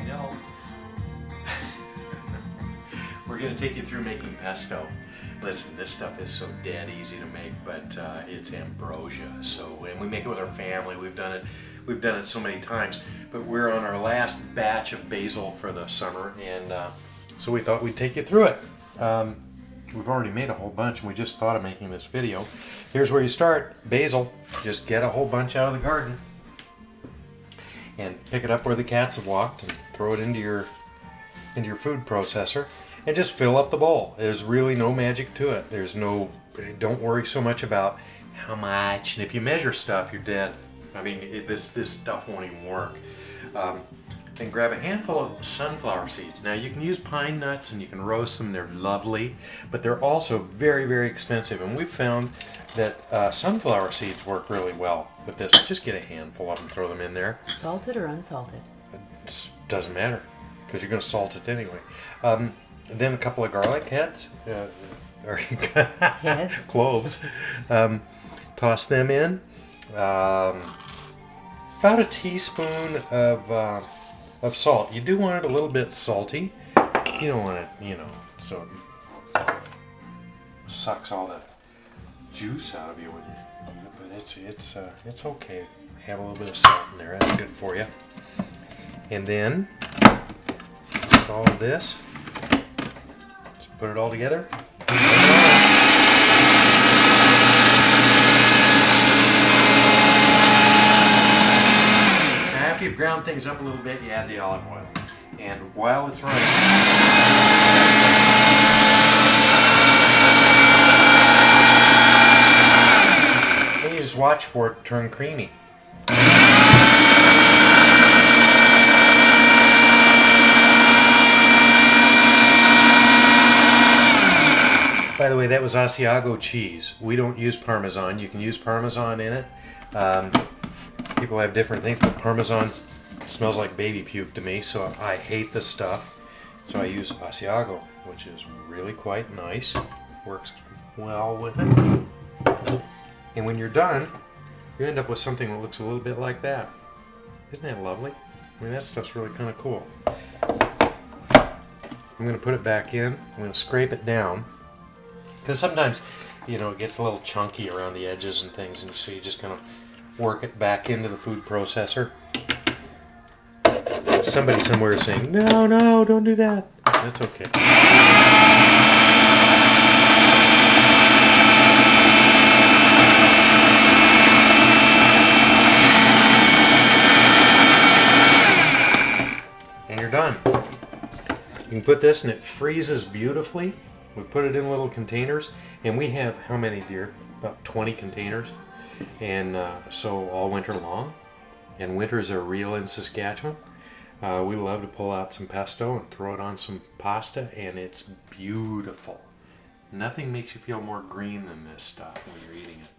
I know. We're going to take you through making pesto. Listen, this stuff is so dead easy to make, but it's ambrosia. So when we make it with our family, we've done it so many times. But we're on our last batch of basil for the summer, and so we thought we'd take you through it. We've already made a whole bunch, and we just thought of making this video. Here's where you start. Basil, just get a whole bunch out of the garden and pick it up where the cats have walked and throw it into your food processor and just fill up the bowl. There's really no magic to it. Don't worry so much about how much, and if you measure stuff, you're dead. I mean, this stuff won't even work. And grab a handful of sunflower seeds. Now you can use pine nuts and you can roast them, they're lovely, but they're also very, very expensive. And we've found that sunflower seeds work really well with this. Just get a handful of them, throw them in there. Salted or unsalted? It doesn't matter, because you're going to salt it anyway. Then a couple of garlic heads, or Yes. cloves. Toss them in. About a teaspoon of salt. You do want it a little bit salty. You don't want it, so it sucks all the juice out of you. But it's okay. Have a little bit of salt in there. That's good for you. And then with all of this, just put it all together. After you've ground things up a little bit, you add the olive oil. And while it's running, you just watch for it to turn creamy. By the way, that was Asiago cheese. We don't use Parmesan. You can use Parmesan in it. People have different things, but Parmesan smells like baby puke to me, so I hate this stuff. So I use Asiago, which is really quite nice. Works well with it. And when you're done, you end up with something that looks a little bit like that. Isn't that lovely? I mean, that stuff's really kind of cool. I'm going to put it back in. I'm going to scrape it down. Because sometimes, it gets a little chunky around the edges and things, and so you just kind of work it back into the food processor. Somebody somewhere is saying, no, don't do that. That's okay. And you're done. You can put this and it freezes beautifully. We put it in little containers, and we have, how many, dear? About 20 containers. And so all winter long, and winters are real in Saskatchewan. We love to pull out some pesto and throw it on some pasta, and it's beautiful. Nothing makes you feel more green than this stuff when you're eating it.